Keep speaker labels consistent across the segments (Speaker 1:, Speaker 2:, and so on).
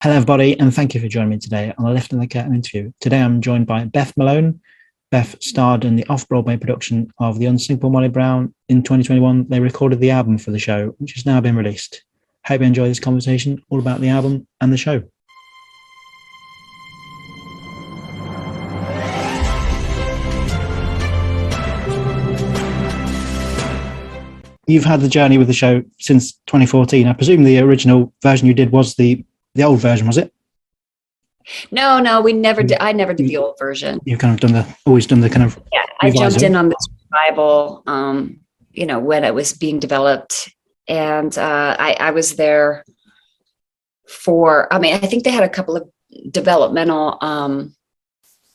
Speaker 1: Hello, everybody, and thank you for joining me today on the Lifting the Curtain interview. Today, I'm joined by Beth Malone. Beth starred in the off-Broadway production of The Unsinkable Molly Brown in 2021. They recorded the album for the show, which has now been released. Hope you enjoy this conversation all about the album and the show. You've had the journey with the show since 2014. I presume the original version you did was the old version, was it?
Speaker 2: No, we never did. I never did the old version.
Speaker 1: You've kind of always done the kind of.
Speaker 2: Yeah, I jumped in on this revival, when it was being developed, and I was there for. I think they had a couple of developmental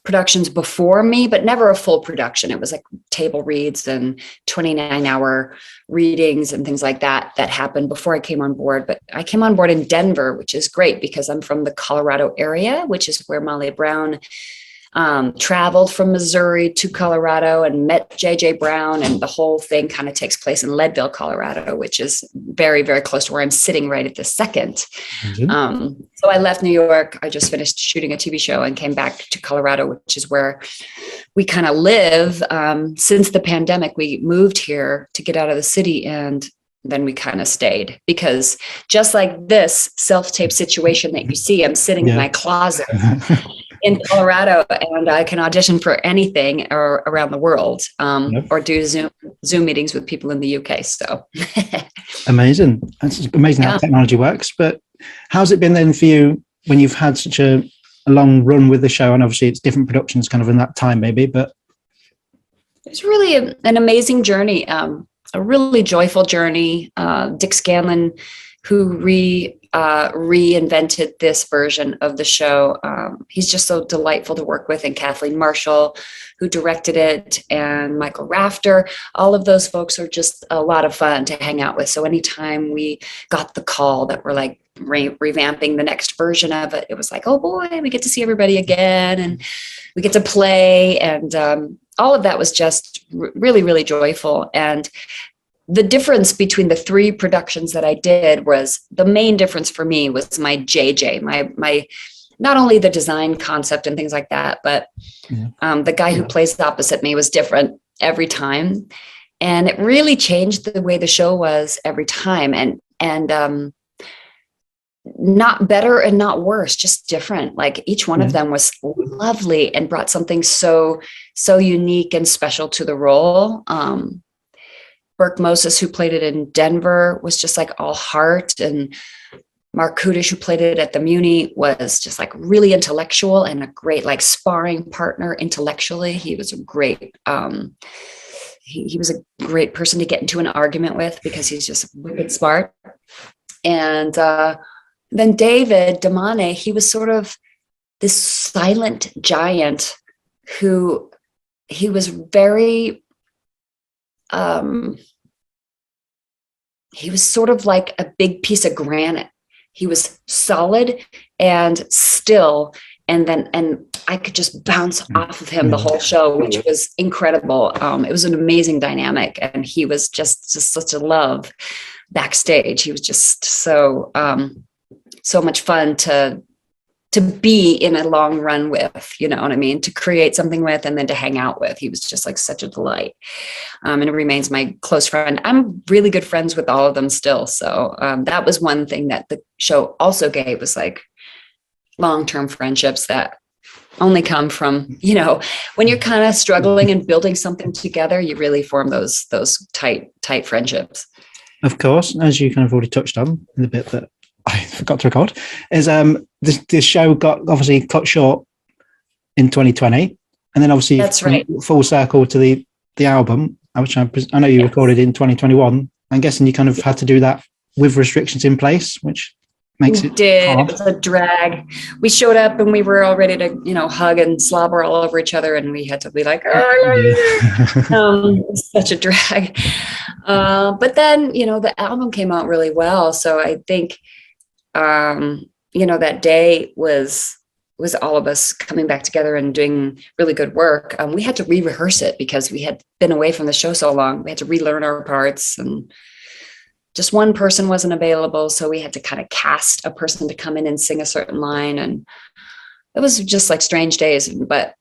Speaker 2: productions before me, but never a full production. It was like table reads and 29-hour readings and things like that happened before I came on board. But I came on board in Denver, which is great because I'm from the Colorado area, which is where Molly Brown traveled from Missouri to Colorado and met JJ Brown, and the whole thing kind of takes place in Leadville, Colorado, which is very, very close to where I'm sitting right at this second. Mm-hmm. So I left New York. I just finished shooting a TV show and came back to Colorado, which is where we kind of live. Since the pandemic, we moved here to get out of the city, and then we kind of stayed because just like this self-tape situation that you see, I'm sitting in my closet in Colorado, and I can audition for anything or around the world, or do Zoom meetings with people in the UK. So
Speaker 1: amazing. It's amazing how technology works. But how's it been then for you when you've had such a long run with the show? And obviously it's different productions kind of in that time maybe, but
Speaker 2: it's really an amazing journey. A really joyful journey. Dick Scanlon, who reinvented this version of the show. He's just so delightful to work with, and Kathleen Marshall, who directed it, and Michael Rafter. All of those folks are just a lot of fun to hang out with. So anytime we got the call that we're like revamping the next version of it, it was like, oh boy, we get to see everybody again, and we get to play. And all of that was just really, really joyful. And the difference between the three productions that I did was the main difference for me was my JJ, my not only the design concept and things like that, but the guy who plays opposite me was different every time. And it really changed the way the show was every time. And not better and not worse, just different. Like each one of them was lovely and brought something so unique and special to the role. Burke Moses, who played it in Denver, was just like all heart, and Mark Kudish, who played it at the Muni, was just like really intellectual and a great like sparring partner intellectually. He was a great, he was a great person to get into an argument with because he's just wicked smart. And then David Damane, he was sort of this silent giant who he was very, he was sort of like a big piece of granite. He was solid and still, and I could just bounce off of him the whole show, which was incredible. It was an amazing dynamic, and he was just such a love backstage. He was just so much fun to be in a long run with, you know what I mean? To create something with, and then to hang out with. He was just like such a delight. And it remains my close friend. I'm really good friends with all of them still. So that was one thing that the show also gave, was like long-term friendships that only come from, when you're kind of struggling and building something together, you really form those tight friendships.
Speaker 1: Of course, as you kind of already touched on in the bit that I forgot to record, is this show got obviously cut short in 2020, and then obviously
Speaker 2: that's right,
Speaker 1: full circle to the album, which I know you recorded in 2021. I'm guessing you kind of had to do that with restrictions in place, which makes it hard.
Speaker 2: It was a drag. We showed up and we were all ready to, hug and slobber all over each other, and we had to be like, it's such a drag. But then, the album came out really well. So I think, that day was all of us coming back together and doing really good work. We had to re-rehearse it because we had been away from the show so long. We had to relearn our parts, and just one person wasn't available. So we had to kind of cast a person to come in and sing a certain line. And it was just like strange days. But,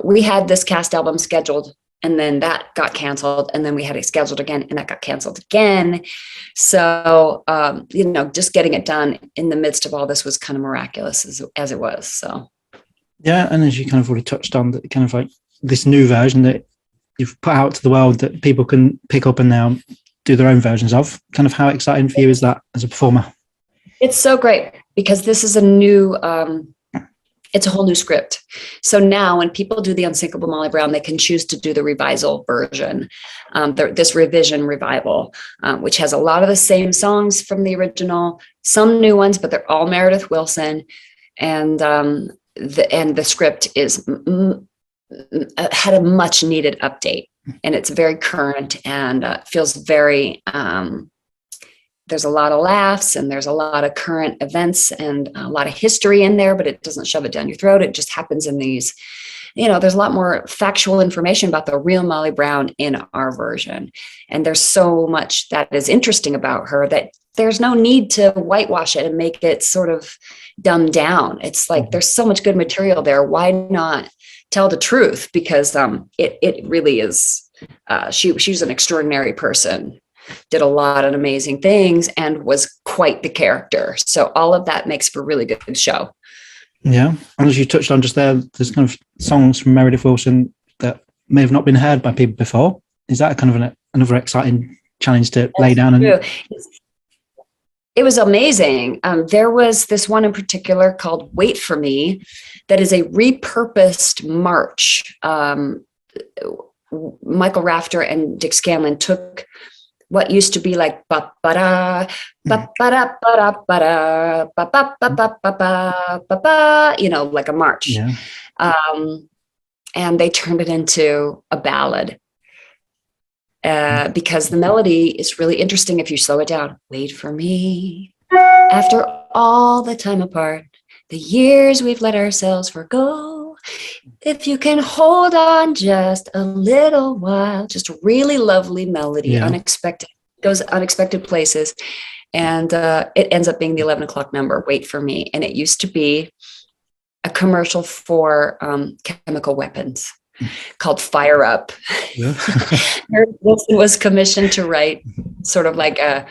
Speaker 2: we had this cast album scheduled, and then that got canceled. And then we had it scheduled again, and that got canceled again. So, just getting it done in the midst of all this was kind of miraculous as it was. So.
Speaker 1: Yeah. And as you kind of already touched on, that kind of like this new version that you've put out to the world that people can pick up and now do their own versions of. Kind of how exciting for you is that as a performer?
Speaker 2: It's so great because this is it's a whole new script. So now when people do the Unsinkable Molly Brown, they can choose to do the revisal version, this revision revival, which has a lot of the same songs from the original, some new ones, but they're all Meredith Willson. And the script had a much needed update, and it's very current and feels very, there's a lot of laughs and there's a lot of current events and a lot of history in there, but it doesn't shove it down your throat. It just happens in these, there's a lot more factual information about the real Molly Brown in our version. And there's so much that is interesting about her that there's no need to whitewash it and make it sort of dumbed down. It's like, there's so much good material there. Why not tell the truth? Because it really is, she's an extraordinary person, did a lot of amazing things, and was quite the character. So all of that makes for a really good show.
Speaker 1: Yeah. And as you touched on just there, there's kind of songs from Meredith Willson that may have not been heard by people before. Is that kind of another exciting challenge to lay down? And
Speaker 2: it was amazing. There was this one in particular called Wait For Me that is a repurposed march. Michael Rafter and Dick Scanlon took what used to be like ba-ba-da, ba-ba-da, ba-da, ba-da, ba-ba-ba-ba-ba-ba-ba, like a march.
Speaker 1: Yeah.
Speaker 2: And they turned it into a ballad. Because the melody is really interesting if you slow it down. Wait for me. After all the time apart, the years we've let ourselves forgo. If you can hold on just a little while, just a really lovely melody,
Speaker 1: Yeah.
Speaker 2: unexpected, goes unexpected places. And it ends up being the 11 o'clock number, Wait for Me. And it used to be a commercial for chemical weapons called Fire Up.
Speaker 1: Yeah.
Speaker 2: Meredith Willson was commissioned to write sort of like a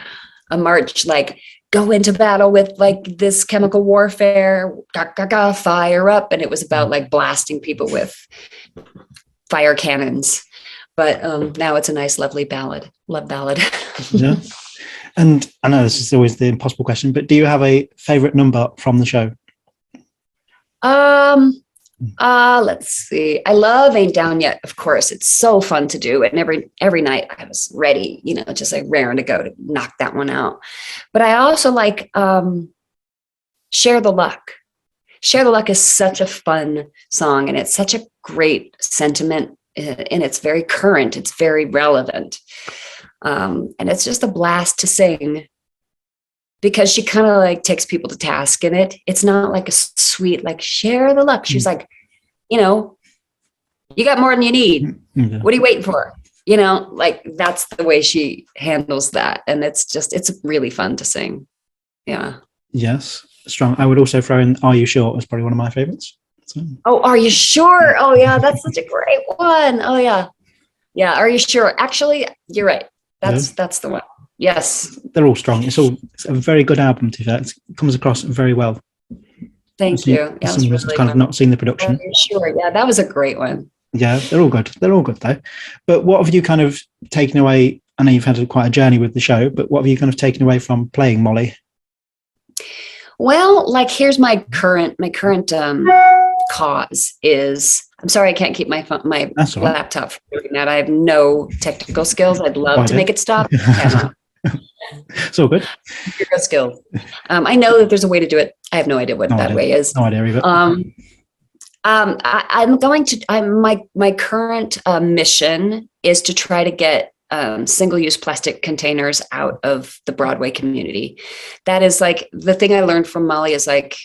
Speaker 2: march, like go into battle with like this chemical warfare, fire up. And it was about like blasting people with fire cannons. But now it's a nice, lovely ballad, love ballad.
Speaker 1: Yeah. And I know this is always the impossible question, but do you have a favorite number from the show?
Speaker 2: Let's see. I love Ain't Down Yet, of course. It's so fun to do. And every night I was ready, just like raring to go to knock that one out. But I also like Share the Luck. Share the Luck is such a fun song, and it's such a great sentiment, and it's very current. It's very relevant. And it's just a blast to sing, because she kind of like takes people to task in it. It's not like a sweet, like share the luck. She's like, you got more than you need.
Speaker 1: Yeah.
Speaker 2: What are you waiting for? Like that's the way she handles that. And it's really fun to sing. Yeah.
Speaker 1: Yes. Strong. I would also throw in Are You Sure as probably one of my favorites. So.
Speaker 2: Oh, Are You Sure? Oh yeah. That's such a great one. Oh yeah. Yeah. Are You Sure? Actually, you're right. That's the one. Yes.
Speaker 1: They're all strong. It's a very good album, to that. It comes across very well.
Speaker 2: Thank you. Yeah,
Speaker 1: some really kind of not seen the production.
Speaker 2: Sure. Yeah, that was a great one.
Speaker 1: Yeah, they're all good. They're all good, though. But what have you kind of taken away? I know you've had quite a journey with the show, but what have you kind of taken away from playing Molly?
Speaker 2: Well, like here's my current cause is, I'm sorry I can't keep my laptop from doing that. I have no technical skills. I'd love to make it stop.
Speaker 1: It's all good.
Speaker 2: Zero skills. I know that there's a way to do it. I have no idea what way is.
Speaker 1: No idea either.
Speaker 2: My current mission is to try to get single-use plastic containers out of the Broadway community. That is like the thing I learned from Molly is like,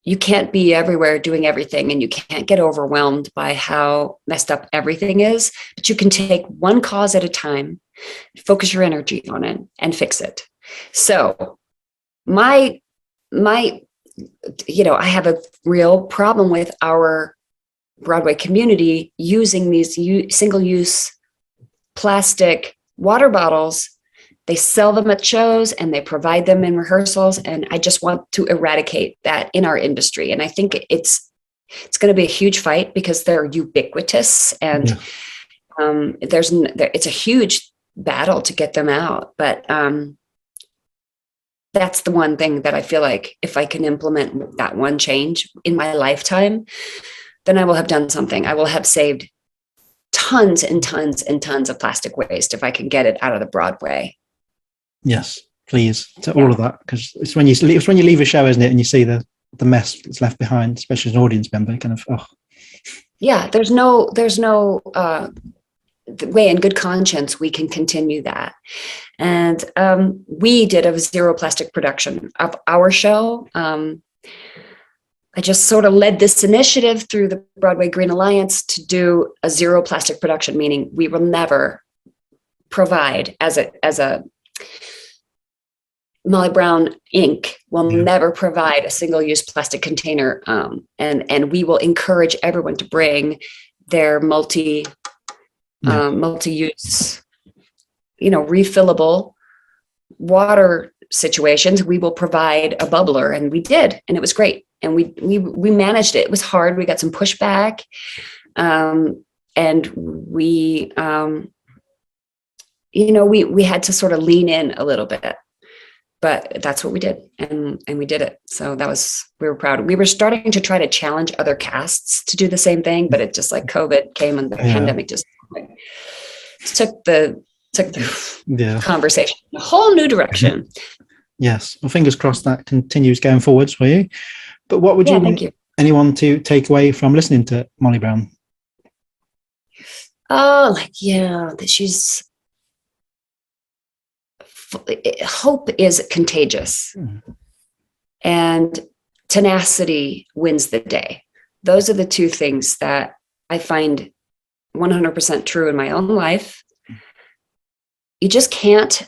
Speaker 2: you can't be everywhere doing everything, and you can't get overwhelmed by how messed up everything is, but you can take one cause at a time Focus your energy on it and fix it. So my, I have a real problem with our Broadway community using these single-use plastic water bottles. They sell them at shows and they provide them in rehearsals. And I just want to eradicate that in our industry. And I think it's going to be a huge fight because they're ubiquitous, and it's a huge battle to get them out. But that's the one thing that I feel like if I can implement that one change in my lifetime, then I will have done something. I will have saved tons and tons and tons of plastic waste if I can get it out of the Broadway.
Speaker 1: Yes, please, to all of that, because it's when you leave a show, isn't it, and you see the mess that's left behind, especially as an audience member, kind of. Oh.
Speaker 2: Yeah, there's no way in good conscience we can continue that. And we did a zero plastic production of our show. I just sort of led this initiative through the Broadway Green Alliance to do a zero plastic production, meaning we will never provide as a Molly Brown Inc. will never provide a single-use plastic container, and we will encourage everyone to bring their multi-use, refillable water situations. We will provide a bubbler, and we did, and it was great. And we managed it. It was hard. We got some pushback, and we had to sort of lean in a little bit. But that's what we did, and we did it. So we were proud. We were starting to try to challenge other casts to do the same thing, but it just like COVID came and the pandemic just took the conversation in a whole new direction.
Speaker 1: Yes. Well, fingers crossed that continues going forwards for you. But what would you want anyone to take away from listening to Molly Brown?
Speaker 2: Oh, that she's... Hope is contagious, and tenacity wins the day. Those are the two things that I find 100% true in my own life. You just can't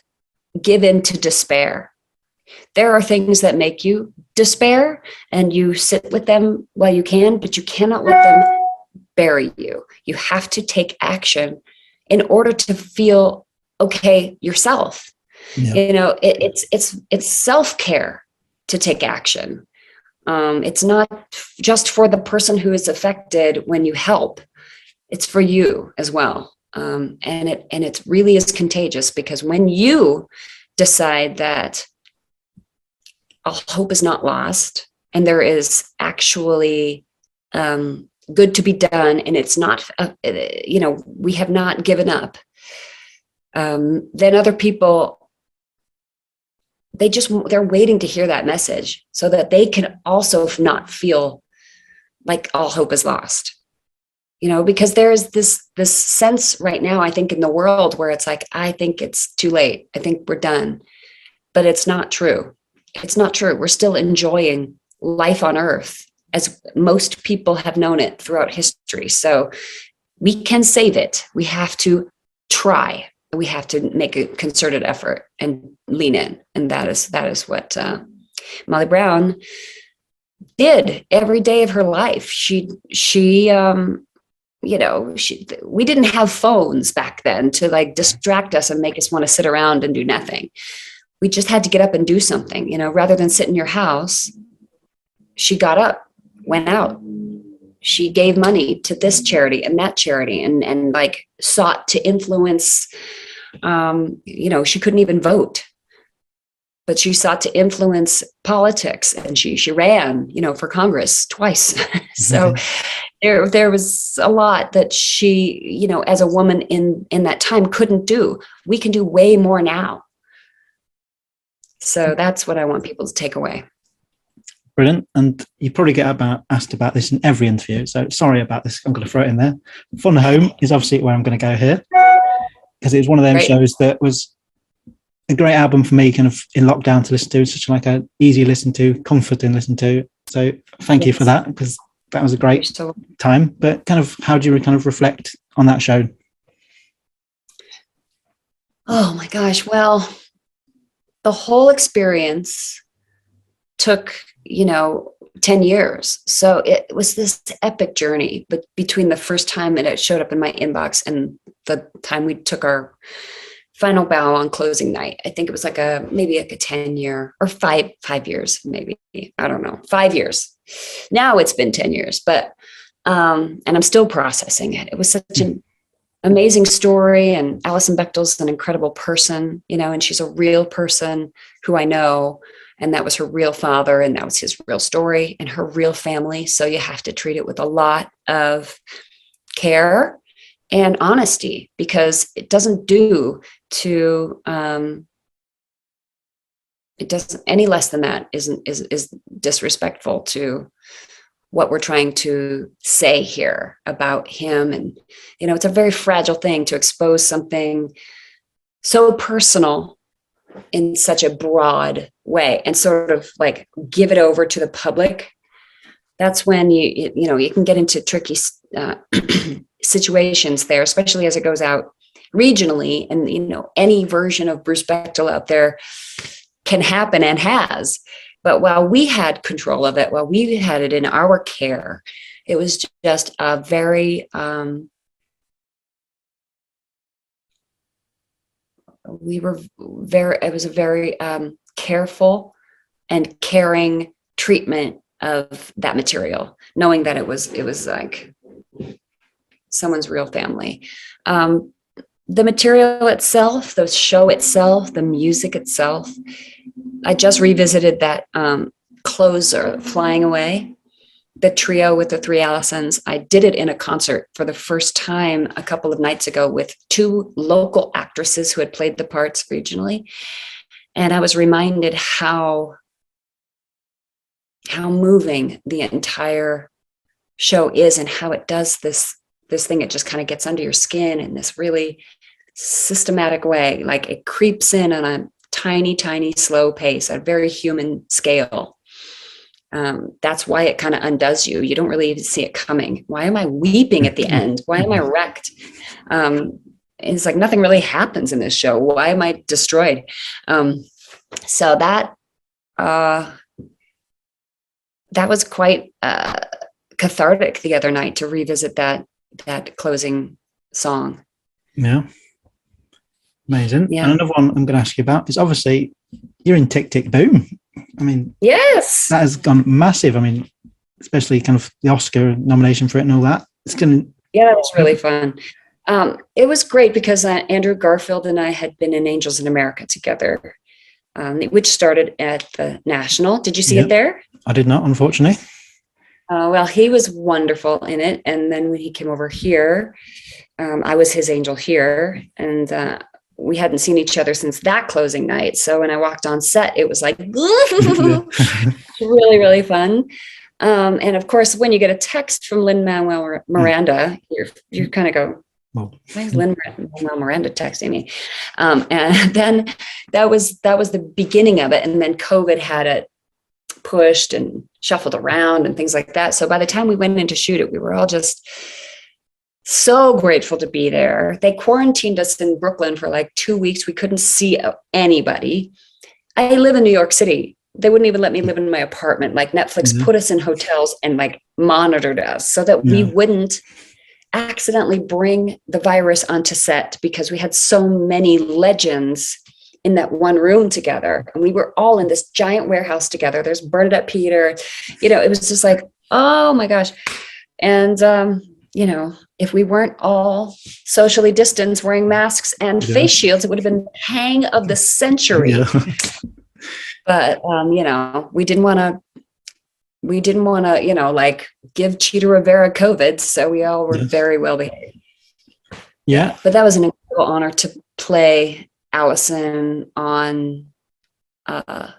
Speaker 2: give in to despair. There are things that make you despair, and you sit with them while you can, but you cannot let them bury you. You have to take action in order to feel okay yourself. Yeah. It's self-care to take action. It's not just for the person who is affected when you help. It's for you as well. And it really is contagious, because when you decide that all hope is not lost and there is actually good to be done, and it's not, we have not given up, then other people, they're waiting to hear that message so that they can also not feel like all hope is lost, because there is this sense right now, I think, in the world where it's like, I think it's too late. I think we're done, but it's not true. It's not true. We're still enjoying life on Earth as most people have known it throughout history. So we can save it. We have to try. We have to make a concerted effort and lean in. And that is what Molly Brown did every day of her life. We didn't have phones back then to like distract us and make us want to sit around and do nothing. We just had to get up and do something, rather than sit in your house. She got up, went out. She gave money to this charity and that charity, and like sought to influence. She couldn't even vote, but she sought to influence politics, and she ran, for Congress twice. So there was a lot that she, as a woman in that time couldn't do. We can do way more now. So that's what I want people to take away.
Speaker 1: Brilliant. And you probably get asked about this in every interview. So sorry about this. I'm going to throw it in there. Fun Home is obviously where I'm going to go here, because it was one of them shows that was a great album for me, kind of in lockdown to listen to. It's such like a easy listen to, comforting listen to. So thank you for that, because that was a great time. But kind of, how do you kind of reflect on that show?
Speaker 2: Oh my gosh. Well, the whole experience took, 10 years. So it was this epic journey, but between the first time that it showed up in my inbox and the time we took our final bow on closing night, I think it was maybe like a 10-year or 5 years, maybe. I don't know, 5 years. Now it's been 10 years, but, and I'm still processing it. It was such an amazing story. And Alison Bechdel's an incredible person, and she's a real person who I know. And that was her real father. And that was his real story and her real family. So you have to treat it with a lot of care and honesty, because it doesn't do to, it doesn't, any less than that is disrespectful to what we're trying to say here about him. And, it's a very fragile thing to expose something so personal in such a broad way and sort of like give it over to the public. That's when you can get into tricky situations there, especially as it goes out regionally. And, any version of Bruce Bechtel out there can happen and has. But while we had control of it, while we had it in our care, it was just a very, it was a very careful and caring treatment of that material, knowing that it was like someone's real family. The material itself, the show itself, the music itself, I just revisited that closer, Flying Away, the trio with the three Allisons. I did it in a concert for the first time a couple of nights ago with two local actresses who had played the parts regionally. And I was reminded how moving the entire show is and how it does this thing. It just kind of gets under your skin in this really systematic way. Like it creeps in on a tiny, tiny, slow pace at a very human scale. That's why it kind of undoes you. You don't really even see it coming. Why am I weeping at the end? Why am I wrecked? It's like nothing really happens in this show. Why am I destroyed? So that was quite cathartic the other night to revisit that closing song.
Speaker 1: Yeah. Amazing.
Speaker 2: Yeah.
Speaker 1: And another one I'm going to ask you about is obviously you're in Tick, Tick, Boom. I mean,
Speaker 2: yes,
Speaker 1: that has gone massive. I mean, especially kind of the Oscar nomination for it and all that.
Speaker 2: Yeah, that was really fun. It was great because Andrew Garfield and I had been in Angels in America together, which started at the National. Did you see it there?
Speaker 1: I did not, unfortunately.
Speaker 2: Well, he was wonderful in it. And then when he came over here, I was his angel here. And we hadn't seen each other since that closing night. So when I walked on set, it was like, really, really fun. And of course, when you get a text from Lin-Manuel Miranda, you kind of go, why is Lin-Manuel Miranda texting me? And then that was the beginning of it. And then COVID had it pushed and shuffled around and things like that. So by the time we went in to shoot it, we were all just so grateful to be there. They quarantined us in Brooklyn for like 2 weeks. We couldn't see anybody. I live in New York City. They wouldn't even let me live in my apartment. Like Netflix put us in hotels and like monitored us so that we wouldn't accidentally bring the virus onto set, because we had so many legends in that one room together. And we were all in this giant warehouse together. There's Bernadette Peter, it was just like, oh my gosh. And, if we weren't all socially distanced, wearing masks and face shields, it would have been the hang of the century. Yeah. But, we didn't want to, like give Cheetah Rivera COVID. So we all were very well behaved.
Speaker 1: Yeah.
Speaker 2: But that was an incredible honor to play Allison on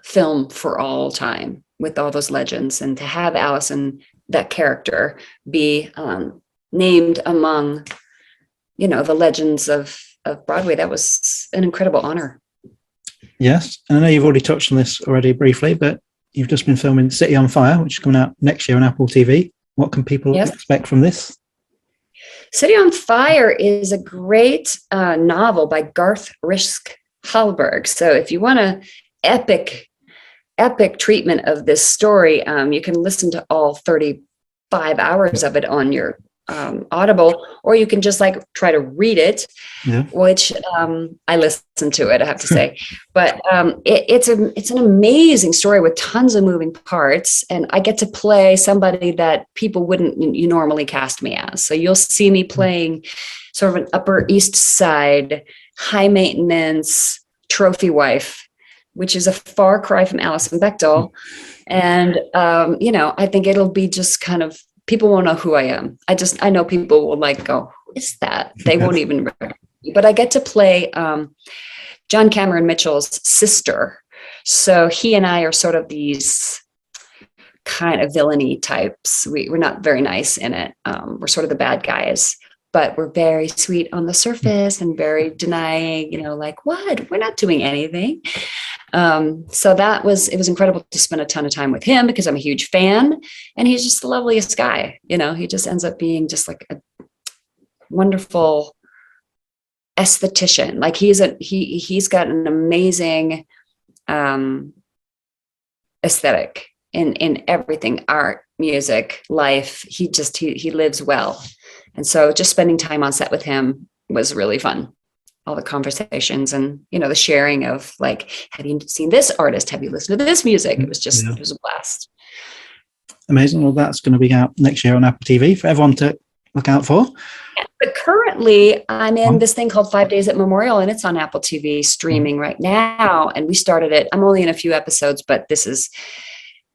Speaker 2: film for all time with all those legends, and to have Allison, that character, be named among, the legends of Broadway. That was an incredible honor.
Speaker 1: Yes. And I know you've already touched on this already briefly, but you've just been filming City on Fire, which is coming out next year on Apple TV. What can people expect from this?
Speaker 2: City on Fire is a great novel by Garth Risk-Hallberg. So if you want an epic treatment of this story, you can listen to all 35 hours of it on your Audible, or you can just like try to read it, which I listen to it, I have to say. But it's an amazing story with tons of moving parts, and I get to play somebody that people wouldn't you normally cast me as. So you'll see me playing sort of an Upper East Side, high maintenance trophy wife, which is a far cry from Alison Bechdel. And I think it'll be just kind of, people won't know who I am. I know people will like go, who is that? They won't even recognize me. But I get to play John Cameron Mitchell's sister. So he and I are sort of these kind of villainy types. We're not very nice in it. We're sort of the bad guys, but we're very sweet on the surface and very denying, like, what? We're not doing anything. So it was incredible to spend a ton of time with him because I'm a huge fan, and he's just the loveliest guy. He just ends up being just like a wonderful esthetician. Like he's got an amazing, aesthetic in everything, art, music, life. He lives well. And so just spending time on set with him was really fun. All the conversations and, the sharing of like, have you seen this artist? Have you listened to this music? It was just, It was a blast.
Speaker 1: Amazing. Well, that's going to be out next year on Apple TV for everyone to look out for.
Speaker 2: Yeah, but currently I'm in this thing called 5 Days at Memorial, and it's on Apple TV streaming right now. And we started it. I'm only in a few episodes, but this is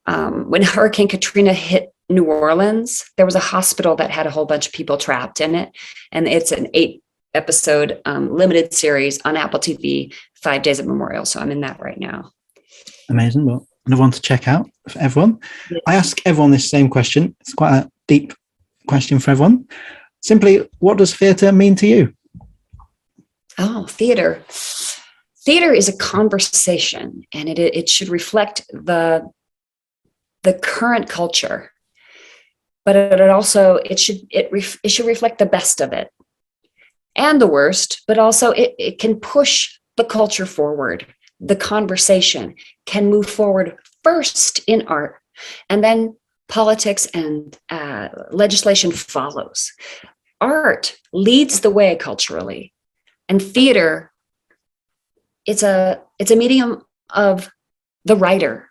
Speaker 2: when Hurricane Katrina hit New Orleans, there was a hospital that had a whole bunch of people trapped in it. And it's an 8-episode limited series on Apple TV, 5 Days at Memorial. So I'm in that right now.
Speaker 1: Amazing. Well, another one to check out for everyone. Yeah. I ask everyone this same question. It's quite a deep question for everyone. Simply, what does theatre mean to you?
Speaker 2: Oh, theatre. Theatre is a conversation, and it should reflect the current culture, but it should reflect the best of it and the worst, but also it can push the culture forward. The conversation can move forward first in art, and then politics and legislation follows. Art leads the way culturally, and theater, it's a medium of the writer.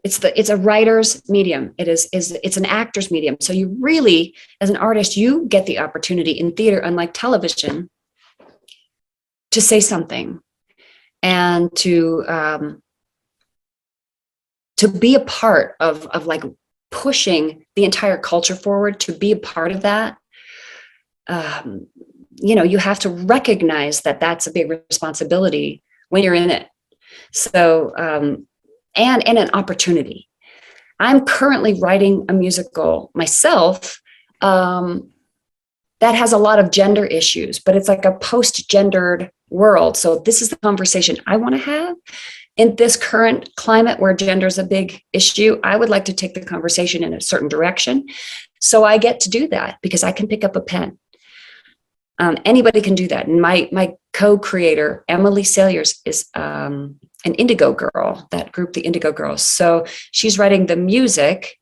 Speaker 2: It's a writer's medium. It's an actor's medium. So you really, as an artist, you get the opportunity in theater, unlike television, to say something and to be a part of like pushing the entire culture forward. To be a part of that, you have to recognize that that's a big responsibility when you're in it. So, and an opportunity. I'm currently writing a musical myself that has a lot of gender issues, but it's like a post-gendered world. So this is the conversation I want to have in this current climate where gender is a big issue. I would like to take the conversation in a certain direction. So I get to do that because I can pick up a pen. Anybody can do that. And my co-creator, Emily Salyers, is an Indigo Girl, that group, the Indigo Girls. So she's writing the music,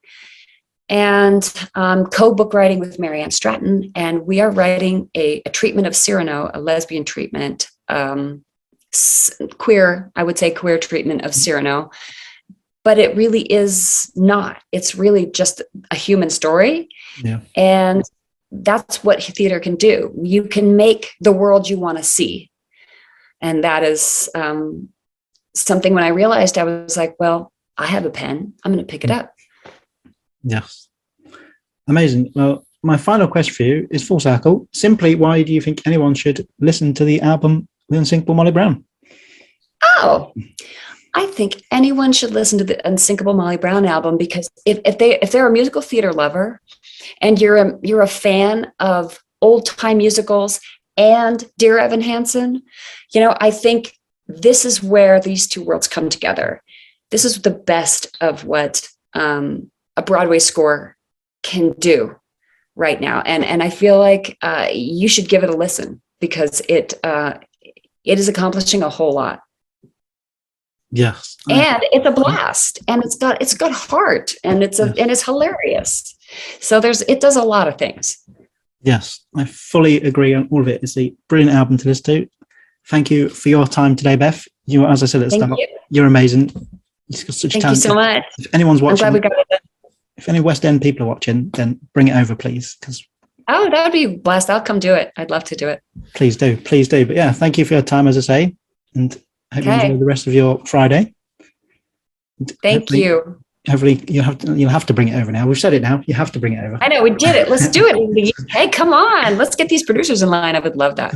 Speaker 2: and co-book writing with Marianne Stratton. And we are writing a treatment of Cyrano, a lesbian treatment, queer treatment of Cyrano. But it really is not. It's really just a human story. Yeah. And that's what theater can do. You can make the world you want to see. And that is something when I realized, I was like, well, I have a pen. I'm going to pick it up.
Speaker 1: Yes. Amazing. Well, my final question for you is full circle. Simply, why do you think anyone should listen to the album, The Unsinkable Molly Brown?
Speaker 2: Oh, I think anyone should listen to the Unsinkable Molly Brown album, because if they're a musical theater lover and you're a fan of old time musicals and Dear Evan Hansen, I think this is where these two worlds come together. This is the best of what a Broadway score can do. right now. And I feel like you should give it a listen, because it is accomplishing a whole lot.
Speaker 1: Yes.
Speaker 2: And it's a blast, and it's got heart, and it's hilarious. So it does a lot of things.
Speaker 1: Yes, I fully agree on all of it. It's a brilliant album to listen to. Thank you for your time today, Beth. You, as I said at the start, you're amazing. You've got such
Speaker 2: Thank
Speaker 1: talent.
Speaker 2: you so much.
Speaker 1: If anyone's watching,
Speaker 2: I'm glad we got it.
Speaker 1: If any West End people are watching, then bring it over, please.
Speaker 2: Oh, that would be a blast. I'll come do it. I'd love to do it.
Speaker 1: Please do. But yeah, thank you for your time, as I say, and I hope you enjoy the rest of your Friday.
Speaker 2: Thank you.
Speaker 1: Hopefully you'll have to bring it over now. We've said it now. You have to bring it over.
Speaker 2: I know, we did it. Let's do it. Hey, come on. Let's get these producers in line. I would love that.